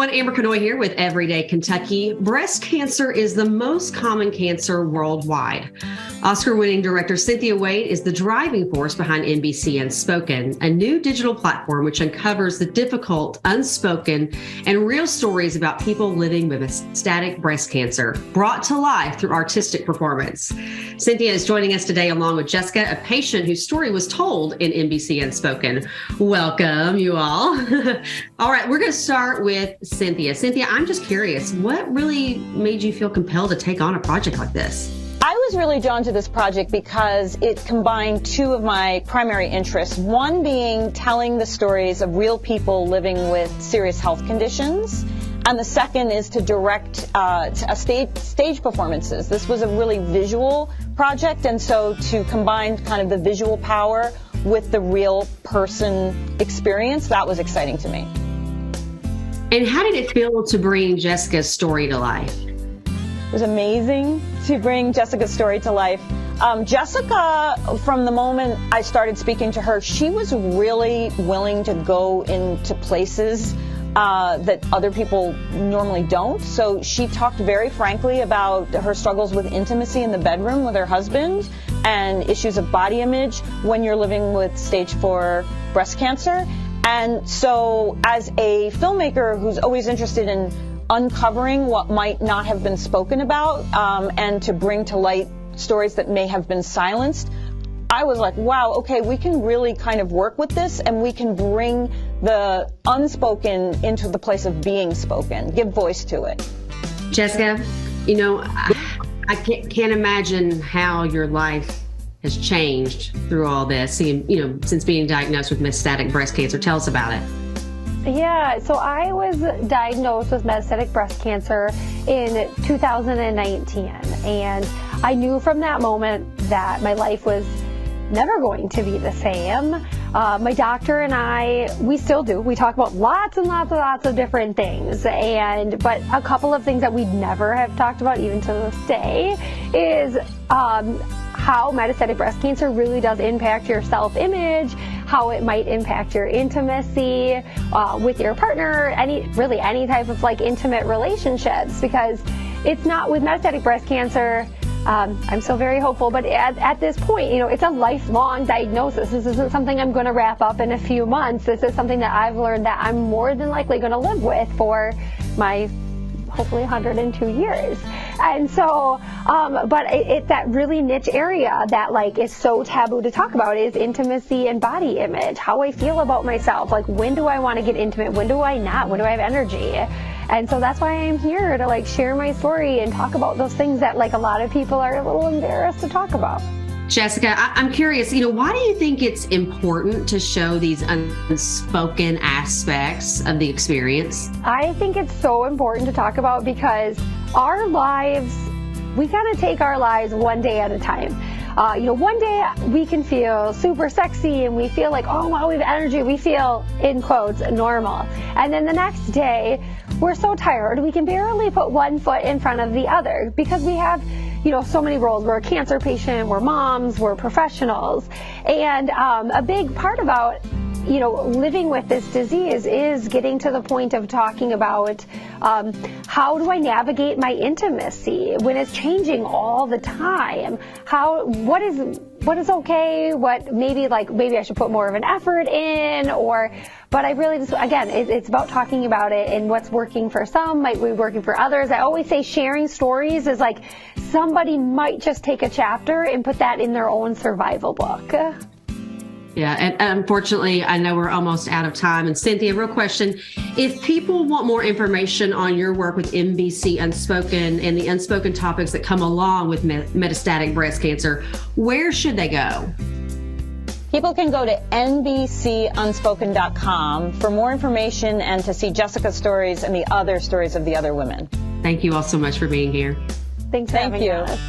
everyone, Amber Canoy here with Everyday Kentucky. Breast cancer is the most common cancer worldwide. Oscar-winning director Cynthia Wade is the driving force behind mBC Unspoken, a new digital platform which uncovers the difficult, unspoken, and real stories about people living with metastatic breast cancer, brought to life through artistic performance. Cynthia is joining us today along with Jessica, a patient whose story was told in mBC Unspoken. Welcome, you all. All right, we're going to start with Cynthia. Cynthia, I'm just curious, what really made you feel compelled to take on a project like this? I was really drawn to this project because it combined two of my primary interests. One being telling the stories of real people living with serious health conditions, and the second is to direct stage performances. This was a really visual project, and so to combine kind of the visual power with the real person experience, that was exciting to me. And how did it feel to bring Jessica's story to life? It was amazing to bring Jessica's story to life. Jessica, from the moment I started speaking to her, she was really willing to go into places that other people normally don't. So she talked very frankly about her struggles with intimacy in the bedroom with her husband and issues of body image when you're living with stage 4 breast cancer. And so as a filmmaker who's always interested in uncovering what might not have been spoken about and to bring to light stories that may have been silenced, I was like, wow, okay, we can really kind of work with this and we can bring the unspoken into the place of being spoken, give voice to it. Jessica, you know, I can't imagine how your life has changed through all this, since being diagnosed with metastatic breast cancer. Tell us about it. Yeah, so I was diagnosed with metastatic breast cancer in 2019, and I knew from that moment that my life was never going to be the same. My doctor and I, we still do. We talk about lots and lots of different things, but a couple of things that we'd never have talked about even to this day is how metastatic breast cancer really does impact your self-image, how it might impact your intimacy with your partner, any type of intimate relationships, because it's not with metastatic breast cancer. I'm still very hopeful, but at this point, it's a lifelong diagnosis. This isn't something I'm going to wrap up in a few months. This is something that I've learned that I'm more than likely going to live with for my hopefully 102 years. And so, but it's that really niche area that is so taboo to talk about is intimacy and body image, how I feel about myself. When do I want to get intimate? When do I not? When do I have energy? And so that's why I'm here to share my story and talk about those things that a lot of people are a little embarrassed to talk about. Jessica, I'm curious, why do you think it's important to show these unspoken aspects of the experience? I think it's so important to talk about because our lives, we got to take our lives one day at a time. One day we can feel super sexy and we feel oh wow, we have energy. We feel, in quotes, normal. And then the next day we're so tired we can barely put one foot in front of the other because we have so many roles. We're a cancer patient, we're moms, we're professionals. And a big part about living with this disease is getting to the point of talking about how do I navigate my intimacy when it's changing all the time? What is okay? What maybe I should put more of an effort in, but I really just, again, it's about talking about it and what's working for some might be working for others. I always say sharing stories is somebody might just take a chapter and put that in their own survival book. Yeah, and unfortunately, I know we're almost out of time. And Cynthia, real question. If people want more information on your work with mBC Unspoken and the unspoken topics that come along with metastatic breast cancer, where should they go? People can go to nbcunspoken.com for more information and to see Jessica's stories and the other stories of the other women. Thank you all so much for being here. Thanks for having us.